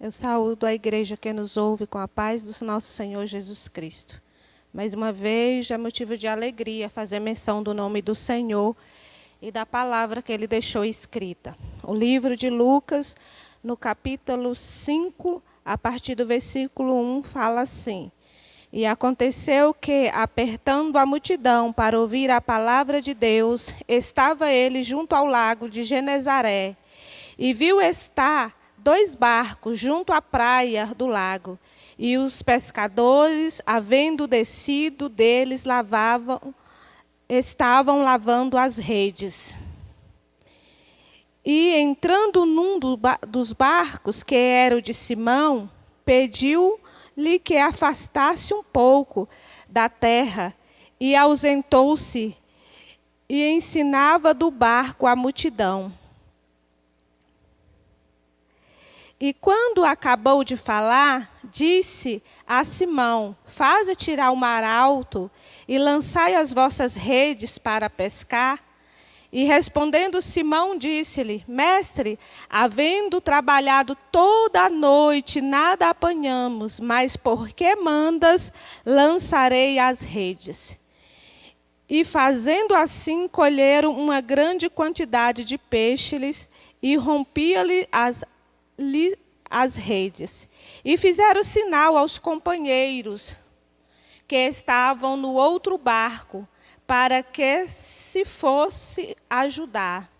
Eu saúdo a igreja que nos ouve com a paz do nosso Senhor Jesus Cristo. Mais uma vez, é motivo de alegria fazer menção do nome do Senhor e da palavra que Ele deixou escrita. O livro de Lucas, no capítulo 5, a partir do versículo 1, fala assim: E aconteceu que, apertando a multidão para ouvir a palavra de Deus, estava ele junto ao lago de Genezaré, e viu estar 2 barcos junto à praia do lago, e os pescadores, havendo descido deles, estavam lavando as redes. E entrando num dos barcos, que era o de Simão, pediu-lhe que afastasse um pouco da terra, e ausentou-se, e ensinava do barco a multidão. E quando acabou de falar, disse a Simão: Faze tirar o mar alto e lançai as vossas redes para pescar. E respondendo Simão, disse-lhe: Mestre, havendo trabalhado toda a noite, nada apanhamos, mas porque mandas, lançarei as redes. E fazendo assim, colheram uma grande quantidade de peixes e rompia-lhe as redes. E fizeram sinal aos companheiros que estavam no outro barco, para que se fosse ajudar.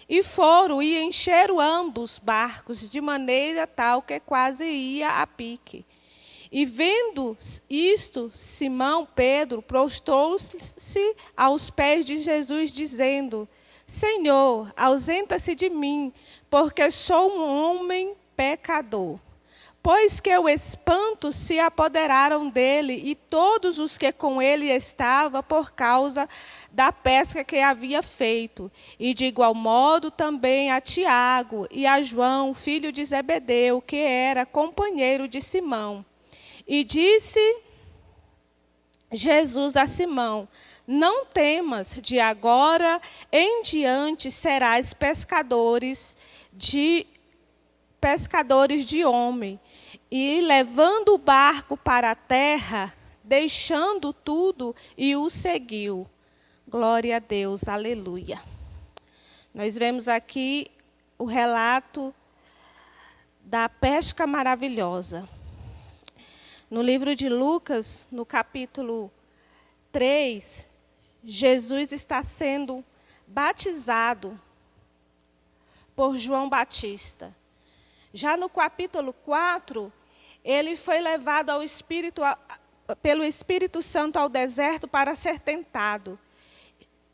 E foram e encheram ambos barcos, de maneira tal que quase ia a pique. E vendo isto, Simão Pedro prostrou-se aos pés de Jesus, dizendo: Senhor, ausenta-se de mim, porque sou um homem pecador. Pois que o espanto se apoderaram dele e todos os que com ele estavam, por causa da pesca que havia feito. E de igual modo também a Tiago e a João, filho de Zebedeu, que era companheiro de Simão. E disse Jesus a Simão: Não temas, de agora em diante serás pescadores de homem. E levando o barco para a terra, deixando tudo, e o seguiu. Glória a Deus, aleluia. Nós vemos aqui o relato da pesca maravilhosa. No livro de Lucas, no capítulo 3, Jesus está sendo batizado por João Batista. Já no capítulo 4, ele foi levado pelo Espírito Santo ao deserto para ser tentado.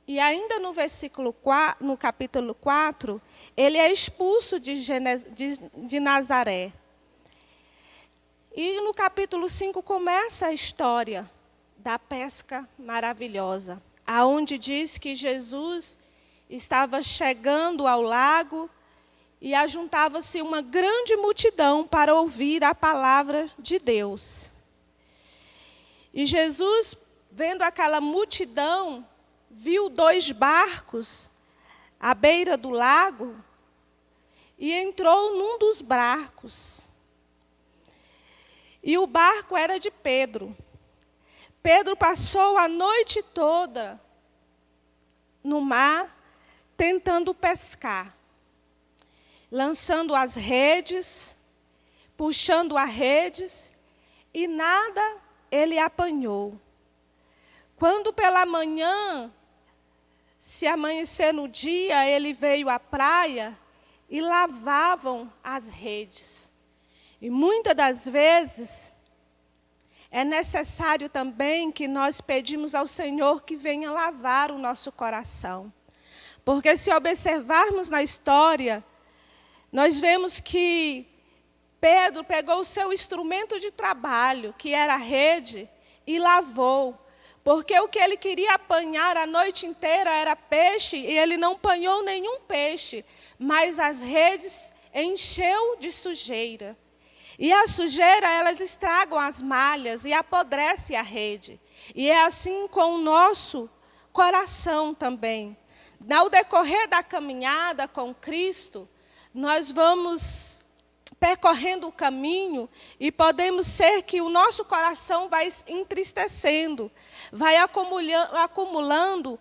E ainda no capítulo 4, ele é expulso de Nazaré. E no capítulo 5 começa a história da pesca maravilhosa, aonde diz que Jesus estava chegando ao lago e ajuntava-se uma grande multidão para ouvir a palavra de Deus. E Jesus, vendo aquela multidão, viu 2 barcos à beira do lago e entrou num dos barcos. E o barco era de Pedro. Pedro passou a noite toda no mar tentando pescar, lançando as redes, puxando as redes, e nada ele apanhou. Quando pela manhã, se amanhecer no dia, ele veio à praia e lavavam as redes. E muitas das vezes, é necessário também que nós pedimos ao Senhor que venha lavar o nosso coração. Porque se observarmos na história, nós vemos que Pedro pegou o seu instrumento de trabalho, que era a rede, e lavou. Porque o que ele queria apanhar a noite inteira era peixe, e ele não apanhou nenhum peixe, mas as redes encheu de sujeira. E a sujeira, elas estragam as malhas e apodrece a rede. E é assim com o nosso coração também. No decorrer da caminhada com Cristo, nós vamos percorrendo o caminho e podemos ser que o nosso coração vai entristecendo, vai acumulando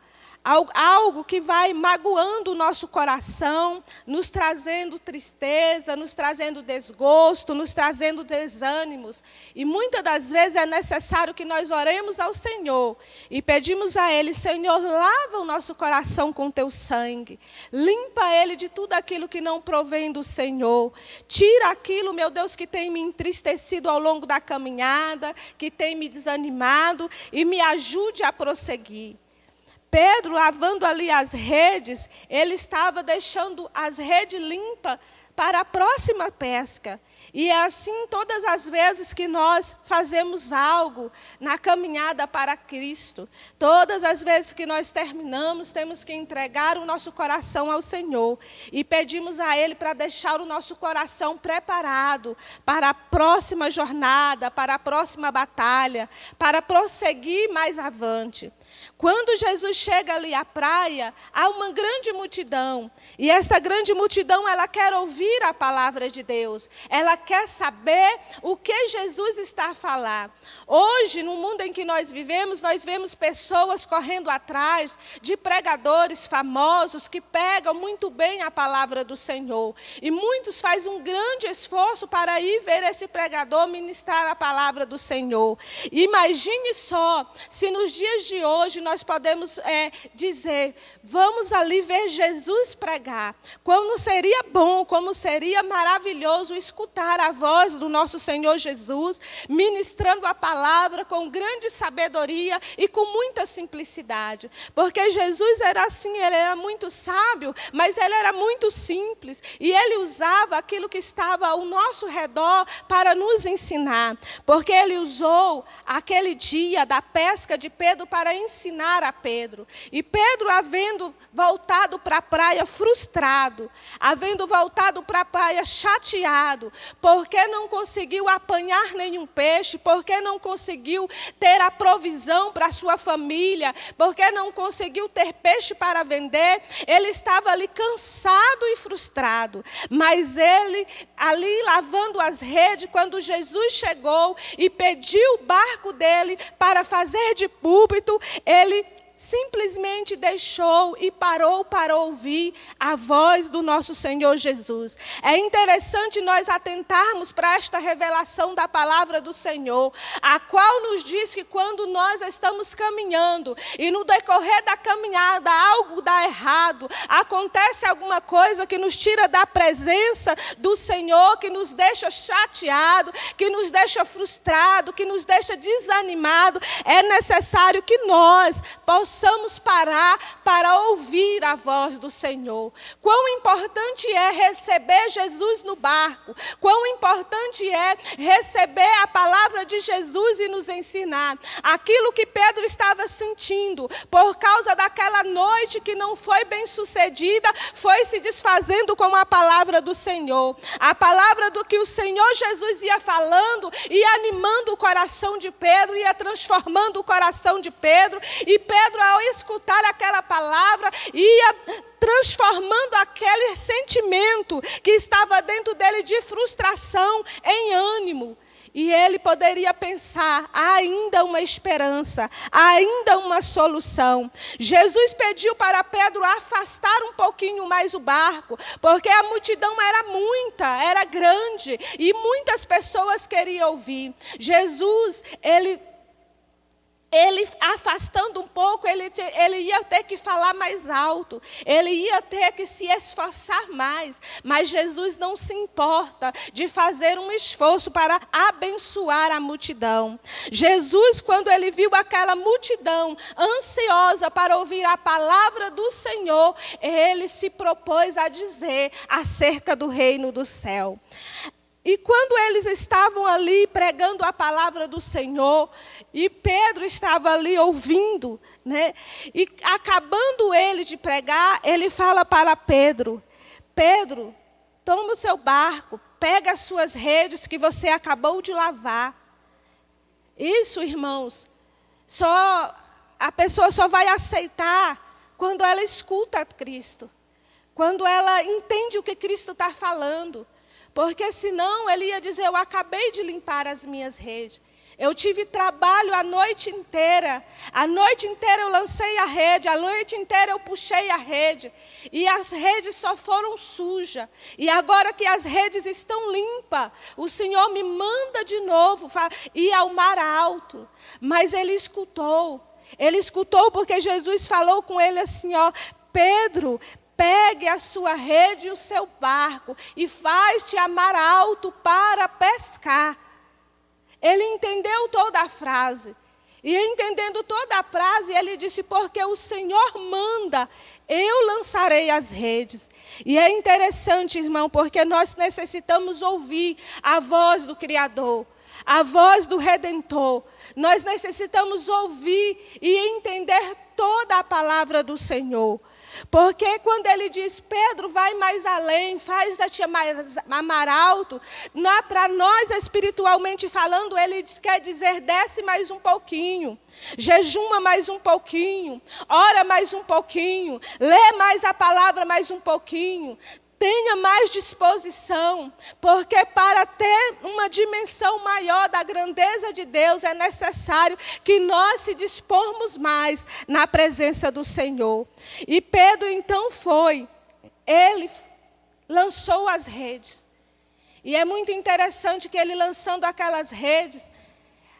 algo que vai magoando o nosso coração, nos trazendo tristeza, nos trazendo desgosto, nos trazendo desânimos. E muitas das vezes é necessário que nós oremos ao Senhor e pedimos a Ele: Senhor, lava o nosso coração com Teu sangue, limpa ele de tudo aquilo que não provém do Senhor, tira aquilo, meu Deus, que tem me entristecido ao longo da caminhada, que tem me desanimado, e me ajude a prosseguir. Pedro, lavando ali as redes, ele estava deixando as redes limpas para a próxima pesca. E é assim todas as vezes que nós fazemos algo na caminhada para Cristo. Todas as vezes que nós terminamos, temos que entregar o nosso coração ao Senhor. E pedimos a Ele para deixar o nosso coração preparado para a próxima jornada, para a próxima batalha, para prosseguir mais avante. Quando Jesus chega ali à praia, há uma grande multidão. E essa grande multidão, ela quer ouvir a palavra de Deus. Ela quer saber o que Jesus está a falar. Hoje, no mundo em que nós vivemos pessoas correndo atrás de pregadores famosos que pegam muito bem a palavra do Senhor. E muitos fazem um grande esforço para ir ver esse pregador ministrar a palavra do Senhor. Imagine só, se nos dias de hoje nós podemos dizer: vamos ali ver Jesus pregar. Como seria bom, como seria maravilhoso escutar a voz do nosso Senhor Jesus, ministrando a palavra com grande sabedoria e com muita simplicidade. Porque Jesus era assim, ele era muito sábio, mas ele era muito simples. E ele usava aquilo que estava ao nosso redor para nos ensinar. Porque ele usou aquele dia da pesca de Pedro para ensinar a Pedro. E Pedro, havendo voltado para a praia frustrado, havendo voltado para a praia chateado, porque não conseguiu apanhar nenhum peixe, porque não conseguiu ter a provisão para a sua família, porque não conseguiu ter peixe para vender, ele estava ali cansado e frustrado. Mas ele, ali lavando as redes, quando Jesus chegou e pediu o barco dele para fazer de púlpito, ele simplesmente deixou e parou para ouvir a voz do nosso Senhor Jesus. É interessante nós atentarmos para esta revelação da palavra do Senhor, a qual nos diz que quando nós estamos caminhando e no decorrer da caminhada algo dá errado, acontece alguma coisa que nos tira da presença do Senhor, que nos deixa chateado, que nos deixa frustrado, que nos deixa desanimado, é necessário que nós possamos parar para ouvir a voz do Senhor. Quão importante é receber Jesus no barco, quão importante é receber a palavra de Jesus e nos ensinar. Aquilo que Pedro estava sentindo, por causa daquela noite que não foi bem sucedida, foi se desfazendo com a palavra do Senhor. A palavra do que o Senhor Jesus ia falando, ia animando o coração de Pedro, ia transformando o coração de Pedro, e Pedro, ao escutar aquela palavra, ia transformando aquele sentimento que estava dentro dele de frustração em ânimo. E ele poderia pensar: há ainda uma esperança, há ainda uma solução. Jesus pediu para Pedro afastar um pouquinho mais o barco, porque a multidão era muita, era grande, e muitas pessoas queriam ouvir. Jesus, ele afastando um pouco, ele ia ter que falar mais alto, ele ia ter que se esforçar mais, mas Jesus não se importa de fazer um esforço para abençoar a multidão. Jesus, quando ele viu aquela multidão ansiosa para ouvir a palavra do Senhor, ele se propôs a dizer acerca do reino do céu. E quando eles estavam ali pregando a palavra do Senhor, e Pedro estava ali ouvindo, né? E acabando ele de pregar, ele fala para Pedro: Pedro, toma o seu barco, pega as suas redes que você acabou de lavar. Isso, irmãos, a pessoa só vai aceitar quando ela escuta Cristo, quando ela entende o que Cristo está falando. porque senão ele ia dizer, eu acabei de limpar as minhas redes. Eu tive trabalho a noite inteira eu lancei a rede, a noite inteira eu puxei a rede, e as redes só foram sujas, e agora que as redes estão limpas, o Senhor me manda de novo ir ao mar alto. Mas ele escutou porque Jesus falou com ele assim, ó, Pedro, pegue a sua rede e o seu barco, e faz-te a mar alto para pescar. Ele entendeu toda a frase. E entendendo toda a frase, ele disse, porque o Senhor manda, eu lançarei as redes. E é interessante, irmão, porque nós necessitamos ouvir a voz do Criador, a voz do Redentor. Nós necessitamos ouvir e entender toda a palavra do Senhor. Porque quando ele diz, Pedro, vai mais além, faz-te a mar alto, para nós espiritualmente falando, ele quer dizer, desce mais um pouquinho, jejuma mais um pouquinho, ora mais um pouquinho, lê mais a palavra mais um pouquinho. Tenha mais disposição, porque para ter uma dimensão maior da grandeza de Deus, é necessário que nós se dispormos mais na presença do Senhor. E Pedro então ele lançou as redes. E é muito interessante que ele lançando aquelas redes,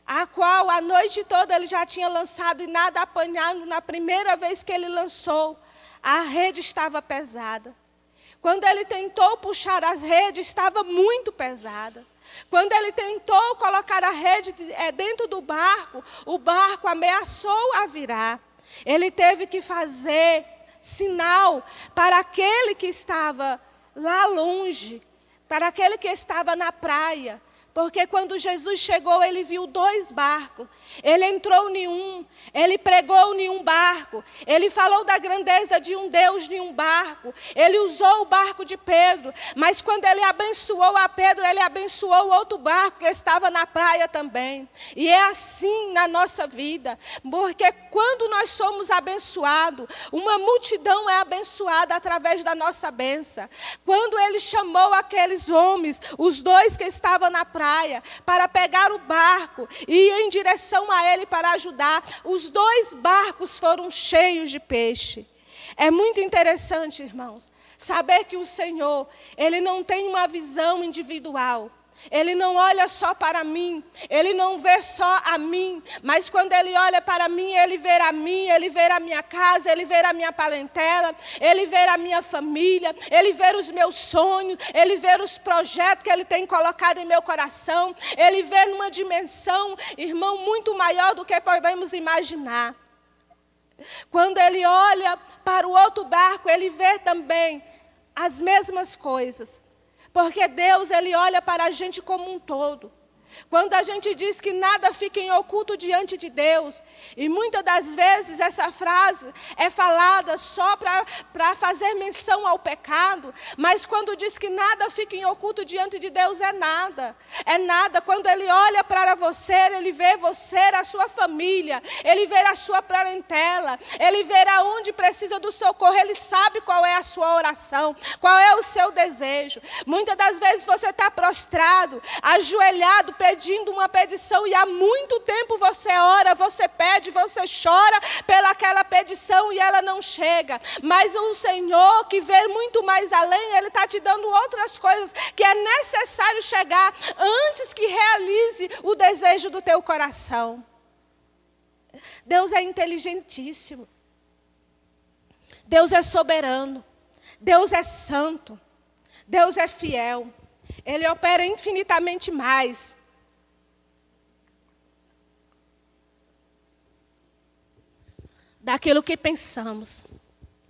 a qual a noite toda ele já tinha lançado e nada apanhado, na primeira vez que ele lançou, a rede estava pesada. Quando ele tentou puxar as redes, estava muito pesada. Quando ele tentou colocar a rede dentro do barco, o barco ameaçou a virar. Ele teve que fazer sinal para aquele que estava lá longe, para aquele que estava na praia. Porque quando Jesus chegou, ele viu 2 barcos. Ele entrou em um, ele pregou em um barco. Ele falou da grandeza de um Deus em um barco. Ele usou o barco de Pedro. Mas quando ele abençoou a Pedro, ele abençoou outro barco que estava na praia também. E é assim na nossa vida. Porque quando nós somos abençoados, uma multidão é abençoada através da nossa bênção. Quando ele chamou aqueles homens, os 2 que estavam na praia, para pegar o barco e ir em direção a ele para ajudar, os 2 barcos foram cheios de peixe. É muito interessante, irmãos, saber que o Senhor, ele não tem uma visão individual. Ele não olha só para mim, ele não vê só a mim, mas quando ele olha para mim, ele vê a mim, ele vê a minha casa, ele vê a minha parentela, ele vê a minha família, ele vê os meus sonhos, ele vê os projetos que ele tem colocado em meu coração, ele vê numa dimensão, irmão, muito maior do que podemos imaginar. Quando ele olha para o outro barco, ele vê também as mesmas coisas. Porque Deus, ele olha para a gente como um todo. Quando a gente diz que nada fica em oculto diante de Deus, e muitas das vezes essa frase é falada só para fazer menção ao pecado, mas quando diz que nada fica em oculto diante de Deus, é nada. É nada. Quando ele olha para você, ele vê você, a sua família, ele vê a sua parentela, ele vê aonde precisa do socorro, ele sabe qual é a sua oração, qual é o seu desejo. Muitas das vezes você está prostrado, ajoelhado, pedindo uma petição, e há muito tempo você ora, você pede, você chora pelaquela petição e ela não chega. Mas o Senhor, que vê muito mais além, ele está te dando outras coisas que é necessário chegar antes que realize o desejo do teu coração. Deus é inteligentíssimo. Deus é soberano. Deus é santo. Deus é fiel. Ele opera infinitamente mais daquilo que pensamos,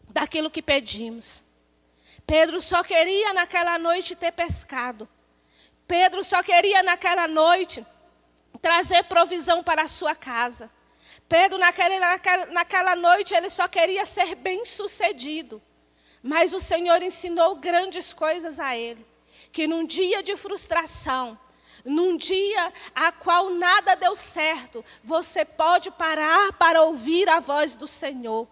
daquilo que pedimos. Pedro só queria naquela noite ter pescado. Pedro só queria naquela noite trazer provisão para a sua casa. Pedro naquela noite ele só queria ser bem-sucedido. Mas o Senhor ensinou grandes coisas a ele. Que num dia de frustração, num dia a qual nada deu certo, você pode parar para ouvir a voz do Senhor.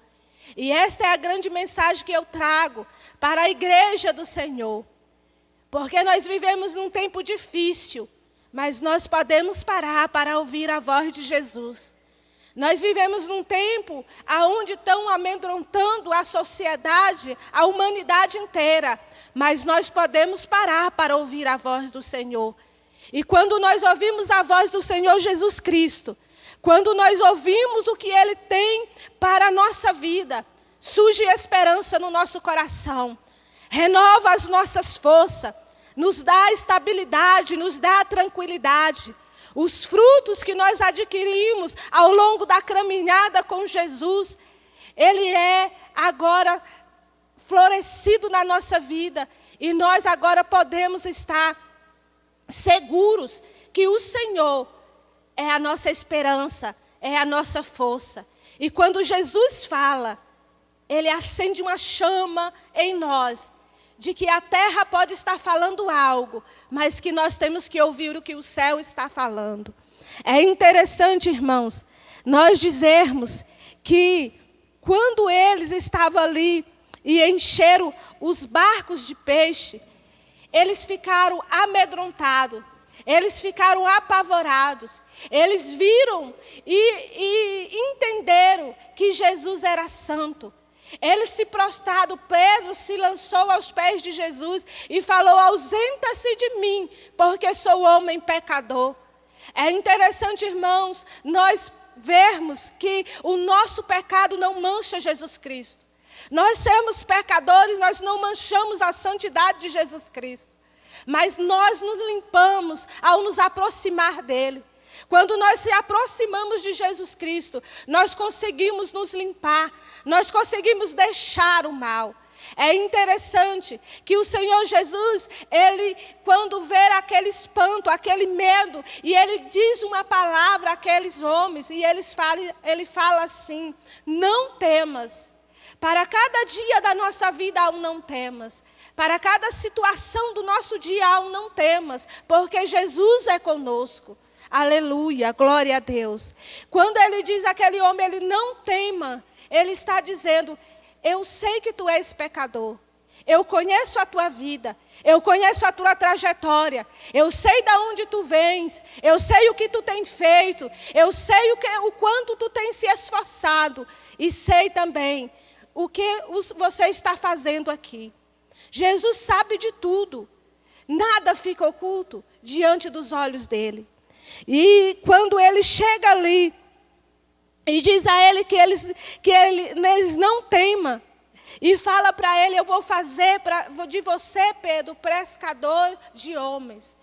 E esta é a grande mensagem que eu trago para a igreja do Senhor. Porque nós vivemos num tempo difícil, mas nós podemos parar para ouvir a voz de Jesus. Nós vivemos num tempo onde estão amedrontando a sociedade, a humanidade inteira. Mas nós podemos parar para ouvir a voz do Senhor. E quando nós ouvimos a voz do Senhor Jesus Cristo, quando nós ouvimos o que Ele tem para a nossa vida, surge esperança no nosso coração. Renova as nossas forças, nos dá estabilidade, nos dá tranquilidade. Os frutos que nós adquirimos ao longo da caminhada com Jesus, Ele é agora florescido na nossa vida. E nós agora podemos estar seguros que o Senhor é a nossa esperança, é a nossa força. E quando Jesus fala, Ele acende uma chama em nós, de que a terra pode estar falando algo, mas que nós temos que ouvir o que o céu está falando. É interessante, irmãos, nós dizermos que quando eles estavam ali e encheram os barcos de peixe, eles ficaram amedrontados, eles ficaram apavorados, eles viram e entenderam que Jesus era santo. Eles se prostraram, Pedro se lançou aos pés de Jesus e falou: ausenta-se de mim, porque sou homem pecador. É interessante, irmãos, nós vermos que o nosso pecado não mancha Jesus Cristo. Nós somos pecadores, nós não manchamos a santidade de Jesus Cristo. Mas nós nos limpamos ao nos aproximar dEle. Quando nós se aproximamos de Jesus Cristo, nós conseguimos nos limpar, nós conseguimos deixar o mal. É interessante que o Senhor Jesus, Ele, quando vê aquele espanto, aquele medo, e Ele diz uma palavra àqueles homens, e Ele fala assim: não temas. Para cada dia da nossa vida há um não temas. Para cada situação do nosso dia há um não temas, porque Jesus é conosco. Aleluia, glória a Deus. Quando Ele diz àquele homem, ele não tema, Ele está dizendo: eu sei que tu és pecador. Eu conheço a tua vida, eu conheço a tua trajetória, eu sei de onde tu vens, eu sei o que tu tens feito, eu sei o quanto tu tens se esforçado, e sei também o que você está fazendo aqui. Jesus sabe de tudo, nada fica oculto diante dos olhos dele. E quando ele chega ali e diz a ele que eles não temam, e fala para ele: eu vou fazer de você, Pedro, pescador de homens.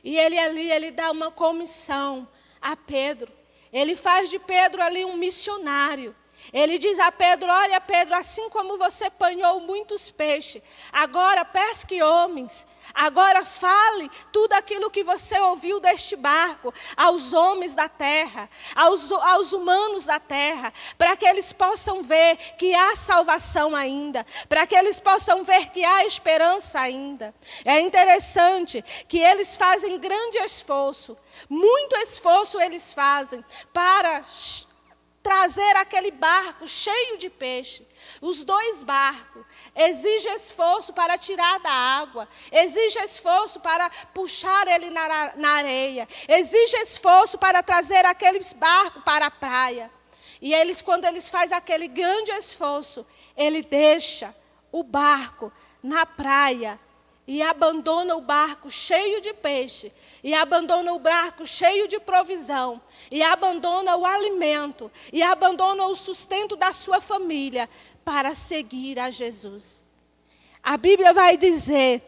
E ele dá uma comissão a Pedro. Ele faz de Pedro ali um missionário. Ele diz a Pedro: olha, Pedro, assim como você apanhou muitos peixes, agora pesque homens. Agora fale tudo aquilo que você ouviu deste barco aos homens da terra, aos humanos da terra, para que eles possam ver que há salvação ainda, para que eles possam ver que há esperança ainda. É interessante que eles fazem grande esforço, muito esforço eles fazem para trazer aquele barco cheio de peixe. Os dois barcos exigem esforço para tirar da água, exige esforço para puxar ele na areia, exige esforço para trazer aqueles barcos para a praia. E quando eles fazem aquele grande esforço, ele deixa o barco na praia e abandona o barco cheio de peixe, e abandona o barco cheio de provisão, e abandona o alimento, e abandona o sustento da sua família para seguir a Jesus. A Bíblia vai dizer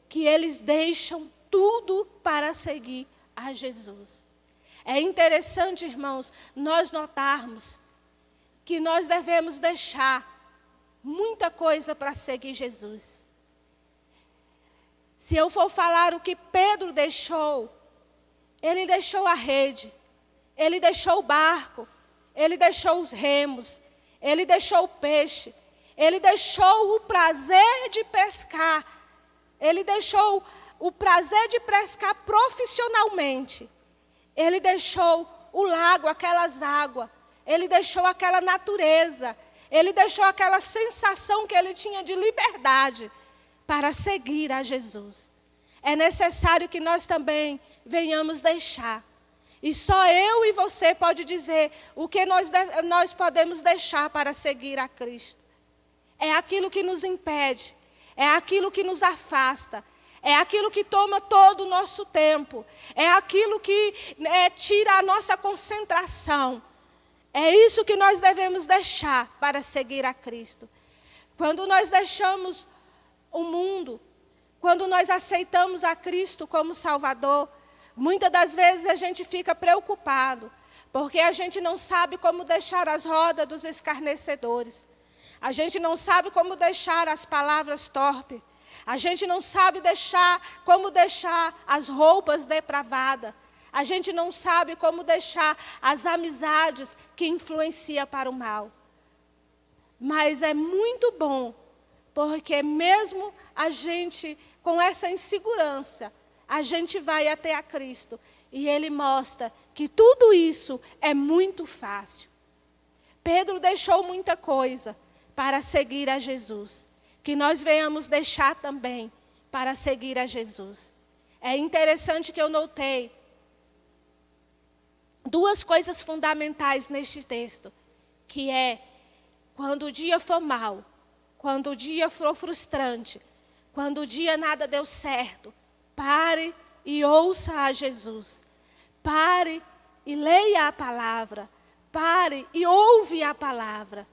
que eles deixam tudo para seguir a Jesus. É interessante, irmãos, nós notarmos que nós devemos deixar muita coisa para seguir Jesus. Se eu for falar o que Pedro deixou, ele deixou a rede, ele deixou o barco, ele deixou os remos, ele deixou o peixe, ele deixou o prazer de pescar, ele deixou o prazer de pescar profissionalmente, ele deixou o lago, aquelas águas, ele deixou aquela natureza, ele deixou aquela sensação que ele tinha de liberdade, para seguir a Jesus. é necessário que nós também venhamos deixar. E só eu e você pode dizer o que nós podemos deixar para seguir a Cristo. É aquilo que nos impede, é aquilo que nos afasta, é aquilo que toma todo o nosso tempo, é aquilo que tira a nossa concentração. É isso que nós devemos deixar para seguir a Cristo. Quando nós deixamos o mundo, quando nós aceitamos a Cristo como Salvador, muitas das vezes a gente fica preocupado, porque a gente não sabe como deixar as rodas dos escarnecedores. A gente não sabe como deixar as palavras torpes. A gente não sabe como deixar as roupas depravadas. A gente não sabe como deixar as amizades que influenciam para o mal. Mas é muito bom, porque mesmo a gente com essa insegurança, a gente vai até a Cristo e Ele mostra que tudo isso é muito fácil. Pedro deixou muita coisa para seguir a Jesus, que nós venhamos deixar também para seguir a Jesus. É interessante que eu notei duas coisas fundamentais neste texto, que é, quando o dia for mau, quando o dia for frustrante, quando o dia nada deu certo, pare e ouça a Jesus. Pare e leia a palavra. Pare e ouve a palavra.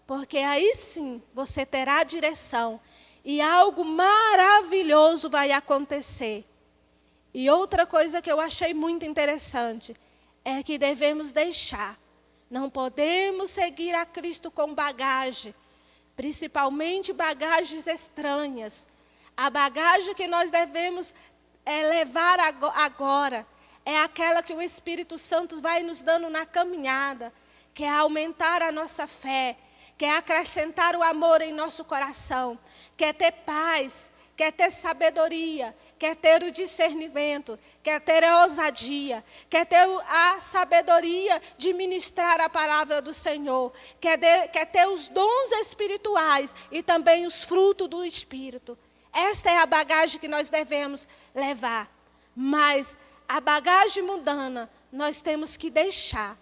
Porque aí sim você terá direção e algo maravilhoso vai acontecer. E outra coisa que eu achei muito interessante é que devemos deixar. Não podemos seguir a Cristo com bagagem, principalmente bagagens estranhas. A bagagem que nós devemos levar agora é aquela que o Espírito Santo vai nos dando na caminhada, que é aumentar a nossa fé, quer acrescentar o amor em nosso coração, quer ter paz, quer ter sabedoria, quer ter o discernimento, quer ter a ousadia, quer ter a sabedoria de ministrar a palavra do Senhor, quer ter os dons espirituais e também os frutos do Espírito. Esta é a bagagem que nós devemos levar. Mas a bagagem mundana nós temos que deixar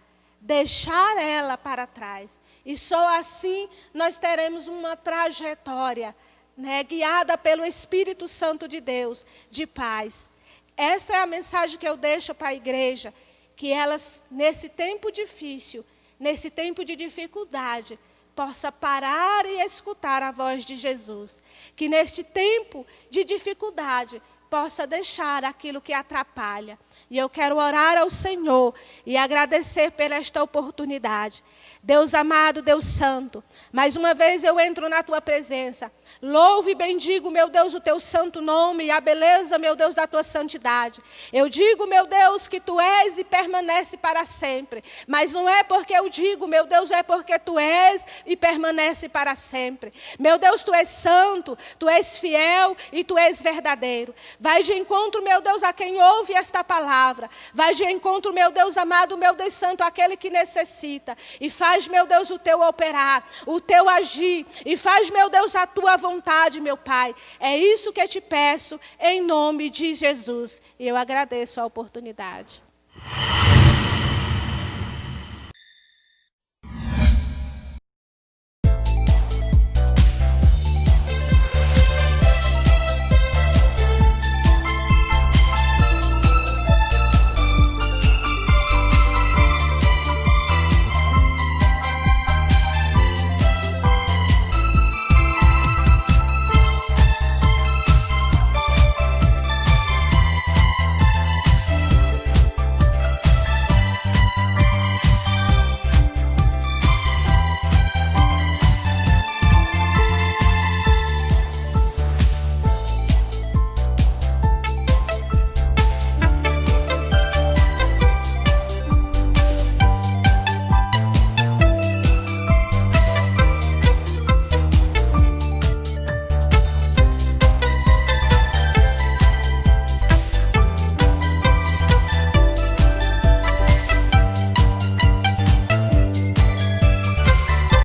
ela para trás. E só assim nós teremos uma trajetória, guiada pelo Espírito Santo de Deus, de paz. Essa é a mensagem que eu deixo para a igreja, que elas, nesse tempo difícil, nesse tempo de dificuldade, possa parar e escutar a voz de Jesus. Que neste tempo de dificuldade, possa deixar aquilo que atrapalha. E eu quero orar ao Senhor e agradecer por esta oportunidade. Deus amado, Deus santo, mais uma vez eu entro na tua presença. Louvo e bendigo, meu Deus, o teu santo nome e a beleza, meu Deus, da tua santidade. Eu digo, meu Deus, que tu és e permanece para sempre. Mas não é porque eu digo, meu Deus, é porque tu és e permanece para sempre. Meu Deus, tu és santo, tu és fiel e tu és verdadeiro. Vai de encontro, meu Deus, a quem ouve esta palavra. Vai de encontro, meu Deus amado, meu Deus santo, àquele que necessita. E faz, meu Deus, o teu operar, o teu agir. E faz, meu Deus, a tua vontade, meu Pai. É isso que eu te peço, em nome de Jesus. E eu agradeço a oportunidade.